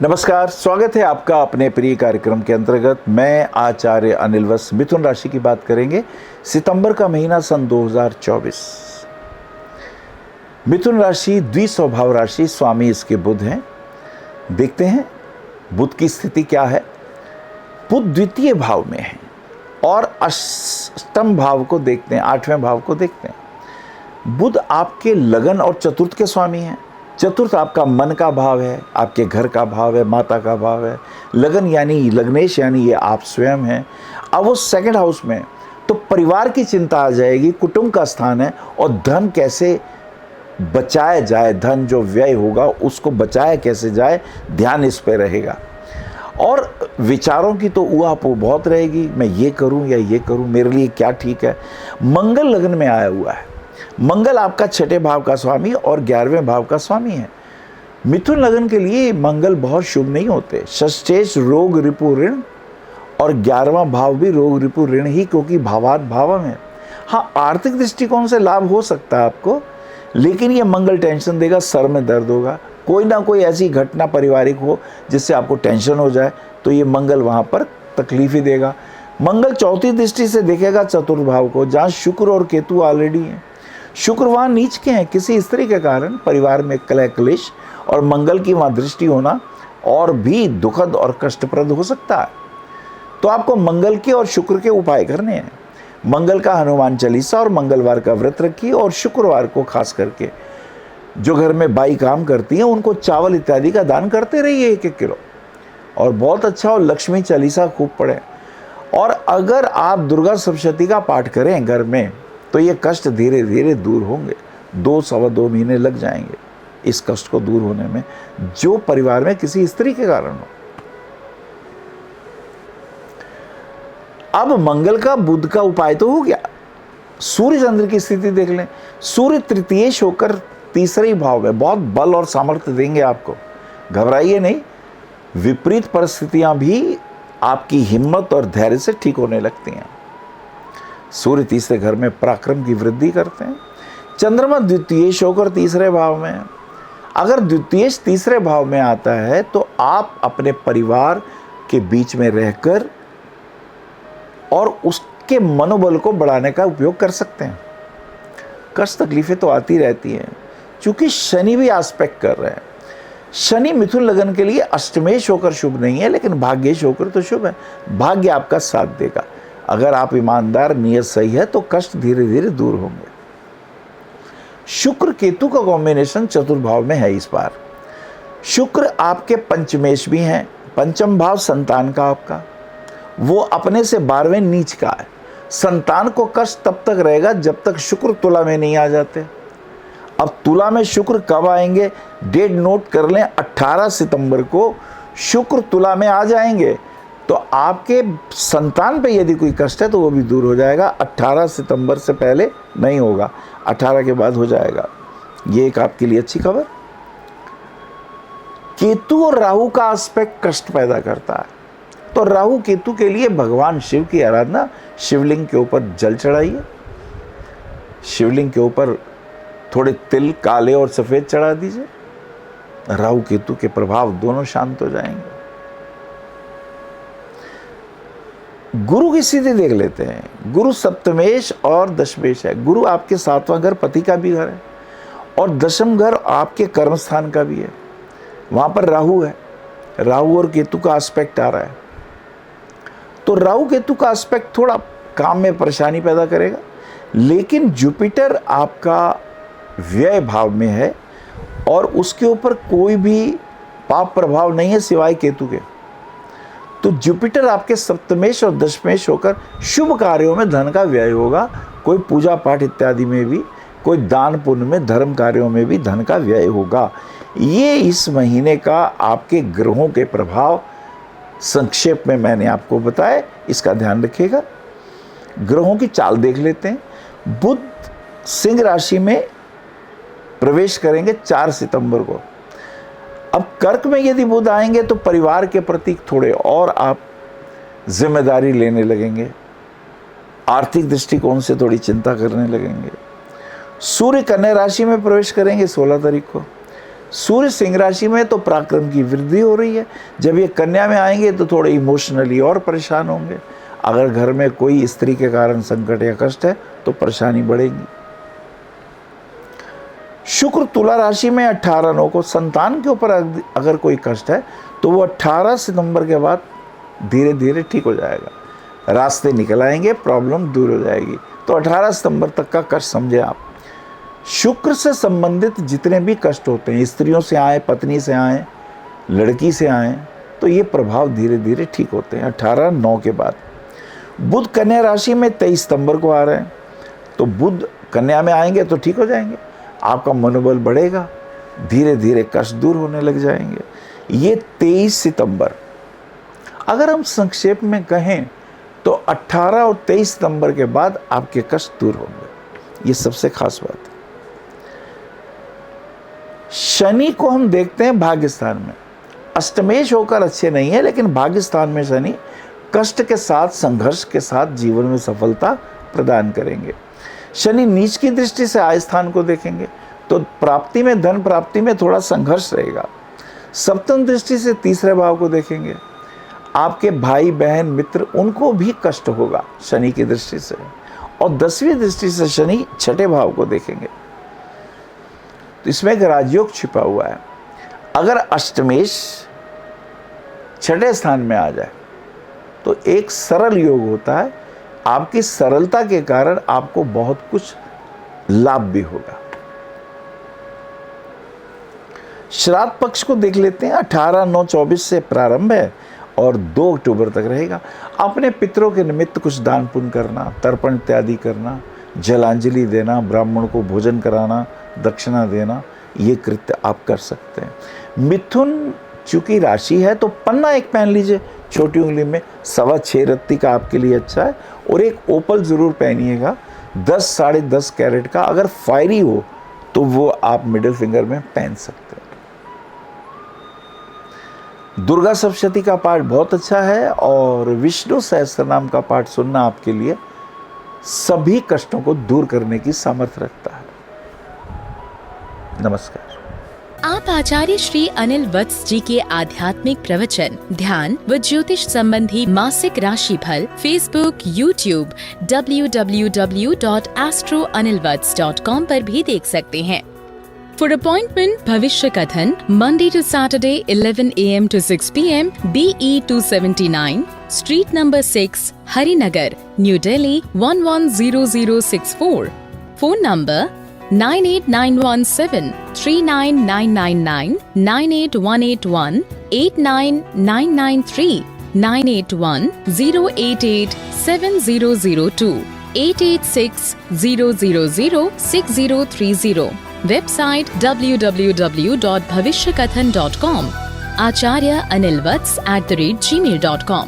नमस्कार, स्वागत है आपका अपने प्रिय कार्यक्रम के अंतर्गत। मैं आचार्य अनिल वत्स। मिथुन राशि की बात करेंगे। सितंबर का महीना सन 2024। मिथुन राशि द्विस्वभाव राशि, स्वामी इसके बुध हैं। देखते हैं बुध की स्थिति क्या है। बुध द्वितीय भाव में है और अष्टम भाव को देखते हैं, 8वें भाव को देखते हैं। बुध आपके लगन और चतुर्थ के स्वामी हैं। चतुर्थ आपका मन का भाव है, आपके घर का भाव है, माता का भाव है। लगन यानी लग्नेश यानी ये आप स्वयं हैं। अब वो सेकंड हाउस में, तो परिवार की चिंता आ जाएगी। कुटुंब का स्थान है और धन कैसे बचाया जाए, धन जो व्यय होगा उसको बचाया कैसे जाए, ध्यान इस पे रहेगा। और विचारों की तो ऊहापोह बहुत रहेगी, मैं ये करूं या ये करूं, मेरे लिए क्या ठीक है। मंगल लगन में आया हुआ है। मंगल आपका 6ठे भाव का स्वामी और 11वें भाव का स्वामी है। मिथुन लगन के लिए मंगल बहुत शुभ नहीं होते। षष्ठेश रोग रिपु ऋण और 11वां भाव भी रोग रिपु ऋण ही, क्योंकि भावात भावम है। हाँ, आर्थिक दृष्टिकोण से लाभ हो सकता है आपको, लेकिन ये मंगल टेंशन देगा, सर में दर्द होगा। कोई ना कोई ऐसी घटना पारिवारिक हो जिससे आपको टेंशन हो जाए, तो ये मंगल वहाँ पर तकलीफ ही देगा। मंगल चौथी दृष्टि से देखेगा चतुर्थ भाव को, जहाँ शुक्र और केतु ऑलरेडी हैं। शुक्र वहाँ नीच के हैं, किसी स्त्री के कारण परिवार में कलह क्लेश, और मंगल की वहाँ दृष्टि होना और भी दुखद और कष्टप्रद हो सकता है। तो आपको मंगल के और शुक्र के उपाय करने हैं। मंगल का हनुमान चालीसा और मंगलवार का व्रत रखिए, और शुक्रवार को खास करके जो घर में बाई काम करती हैं उनको चावल इत्यादि का दान करते रहिए 1-1 किलो, और बहुत अच्छा। और लक्ष्मी चालीसा खूब पढ़ें। और अगर आप दुर्गा सप्तशती का पाठ करें घर में, तो ये कष्ट धीरे धीरे दूर होंगे। 2-2.25 महीने लग जाएंगे इस कष्ट को दूर होने में, जो परिवार में किसी स्त्री के कारण हो। अब मंगल का बुध का उपाय तो हो गया। सूर्य चंद्र की स्थिति देख लें। सूर्य तृतीयेश होकर तीसरे भाव में बहुत बल और सामर्थ्य देंगे आपको। घबराइए नहीं, विपरीत परिस्थितियां भी आपकी हिम्मत और धैर्य से ठीक होने लगती हैं। सूर्य तीसरे घर में पराक्रम की वृद्धि करते हैं। चंद्रमा द्वितीयेश होकर तीसरे भाव में है। अगर द्वितीयेश तीसरे भाव में आता है तो आप अपने परिवार के बीच में रहकर और उसके मनोबल को बढ़ाने का उपयोग कर सकते हैं। कष्ट तकलीफें तो आती रहती हैं, क्योंकि शनि भी आस्पेक्ट कर रहे हैं। शनि मिथुन लगन के लिए अष्टमेश होकर शुभ नहीं है, लेकिन भाग्येश होकर तो शुभ है। भाग्य आपका साथ देगा। अगर आप ईमानदार, नियत सही है, तो कष्ट धीरे धीरे दूर होंगे। शुक्र केतु का कॉम्बिनेशन चतुर्थ भाव में है इस बार। शुक्र आपके पंचमेश भी हैं। पंचम भाव संतान का आपका, वो अपने से 12वें नीच का है। संतान को कष्ट तब तक रहेगा जब तक शुक्र तुला में नहीं आ जाते। अब तुला में शुक्र कब आएंगे, डेट नोट कर लें, 18 सितंबर को शुक्र तुला में आ जाएंगे। तो आपके संतान पे यदि कोई कष्ट है तो वो भी दूर हो जाएगा। 18 सितंबर से पहले नहीं होगा, 18 के बाद हो जाएगा। ये एक आपके लिए अच्छी खबर। केतु और राहु का एस्पेक्ट कष्ट पैदा करता है, तो राहु केतु के लिए भगवान शिव की आराधना, शिवलिंग के ऊपर जल चढ़ाइए। शिवलिंग के ऊपर थोड़े तिल काले और सफ़ेद चढ़ा दीजिए। राहु केतु के प्रभाव दोनों शांत हो जाएंगे। गुरु की स्थिति देख लेते हैं। गुरु सप्तमेश और दशमेश है। गुरु आपके 7वां घर पति का भी घर है, और 10म घर आपके कर्म स्थान का भी है। वहाँ पर राहु है। राहु और केतु का एस्पेक्ट आ रहा है, तो राहु केतु का एस्पेक्ट थोड़ा काम में परेशानी पैदा करेगा। लेकिन जुपिटर आपका व्यय भाव में है, और उसके ऊपर कोई भी पाप प्रभाव नहीं है सिवाय केतु के। तो जुपिटर आपके सप्तमेश और दशमेश होकर शुभ कार्यों में धन का व्यय होगा। कोई पूजा पाठ इत्यादि में भी, कोई दान पुण्य में, धर्म कार्यों में भी धन का व्यय होगा। ये इस महीने का आपके ग्रहों के प्रभाव संक्षेप में मैंने आपको बताया, इसका ध्यान रखिएगा। ग्रहों की चाल देख लेते हैं। बुध सिंह राशि में प्रवेश करेंगे 4 सितंबर को। अब कर्क में यदि बुध आएंगे तो परिवार के प्रति थोड़े और आप जिम्मेदारी लेने लगेंगे, आर्थिक दृष्टिकोण से थोड़ी चिंता करने लगेंगे। सूर्य कन्या राशि में प्रवेश करेंगे 16 तारीख को। सूर्य सिंह राशि में तो पराक्रम की वृद्धि हो रही है। जब ये कन्या में आएंगे तो थोड़े इमोशनली और परेशान होंगे। अगर घर में कोई स्त्री के कारण संकट या कष्ट है तो परेशानी बढ़ेगी। शुक्र तुला राशि में 18/9 को संतान के ऊपर अगर कोई कष्ट है तो वो 18 सितंबर के बाद धीरे धीरे ठीक हो जाएगा, रास्ते निकल आएंगे, प्रॉब्लम दूर हो जाएगी। तो 18 सितंबर तक का कष्ट समझे आप। शुक्र से संबंधित जितने भी कष्ट होते हैं, स्त्रियों से आए, पत्नी से आए, लड़की से आए, तो ये प्रभाव धीरे धीरे ठीक होते हैं 18/9 के बाद। बुध कन्या राशि में 23 सितंबर को आ रहे हैं, तो बुध कन्या में आएंगे तो ठीक हो जाएंगे, आपका मनोबल बढ़ेगा, धीरे धीरे कष्ट दूर होने लग जाएंगे। ये 23 सितंबर। अगर हम संक्षेप में कहें तो 18 और 23 सितंबर के बाद आपके कष्ट दूर होंगे, ये सबसे खास बात है। शनि को हम देखते हैं भाग्यस्थान में, अष्टमेश होकर अच्छे नहीं है, लेकिन भाग्यस्थान में शनि कष्ट के साथ, संघर्ष के साथ जीवन में सफलता प्रदान करेंगे। शनि नीच की दृष्टि से आय स्थान को देखेंगे तो प्राप्ति में, धन प्राप्ति में थोड़ा संघर्ष रहेगा। सप्तम दृष्टि से तीसरे भाव को देखेंगे, आपके भाई बहन मित्र उनको भी कष्ट होगा शनि की दृष्टि से। और 10वीं दृष्टि से शनि छठे भाव को देखेंगे, तो इसमें एक राजयोग छिपा हुआ है। अगर अष्टमेश छठे स्थान में आ जाए तो एक सरल योग होता है, आपकी सरलता के कारण आपको बहुत कुछ लाभ भी होगा। श्राद्ध पक्ष को देख लेते हैं। 18/9/24 से प्रारंभ है और 2 अक्टूबर तक रहेगा। अपने पितरों के निमित्त कुछ दान पुण्य करना, तर्पण इत्यादि करना, जलांजलि देना, ब्राह्मण को भोजन कराना, दक्षिणा देना, ये कृत्य आप कर सकते हैं। मिथुन चूंकि राशि है तो पन्ना एक पहन लीजिए छोटी उंगली में, 6.25 रत्ती का आपके लिए अच्छा है। और एक ओपल ज़रूर पहनिएगा 10 साढ़े 10 कैरेट का, अगर फायरी हो तो वो आप मिडिल फिंगर में पहन सकते हैं। दुर्गा सप्तशती का पाठ बहुत अच्छा है और विष्णु सहस्त्रनाम का पाठ सुनना आपके लिए सभी कष्टों को दूर करने की सामर्थ्य रखता है। नमस्कार। आप आचार्य श्री अनिल वत्स जी के आध्यात्मिक प्रवचन, ध्यान व ज्योतिष संबंधी मासिक राशिफल फेसबुक, यूट्यूब, www.astroanilvats.com पर भी देख सकते हैं। For appointment Bhavishya Kathan Monday to Saturday 11 AM to 6 PM, BE 279, street number 6, Harinagar, new Delhi 110064। Phone number 9891739999, 98181 89993, 98108870002, 88600063030। Website www.bhavishyakathan.com, Acharya Anil Vats @gmail.com।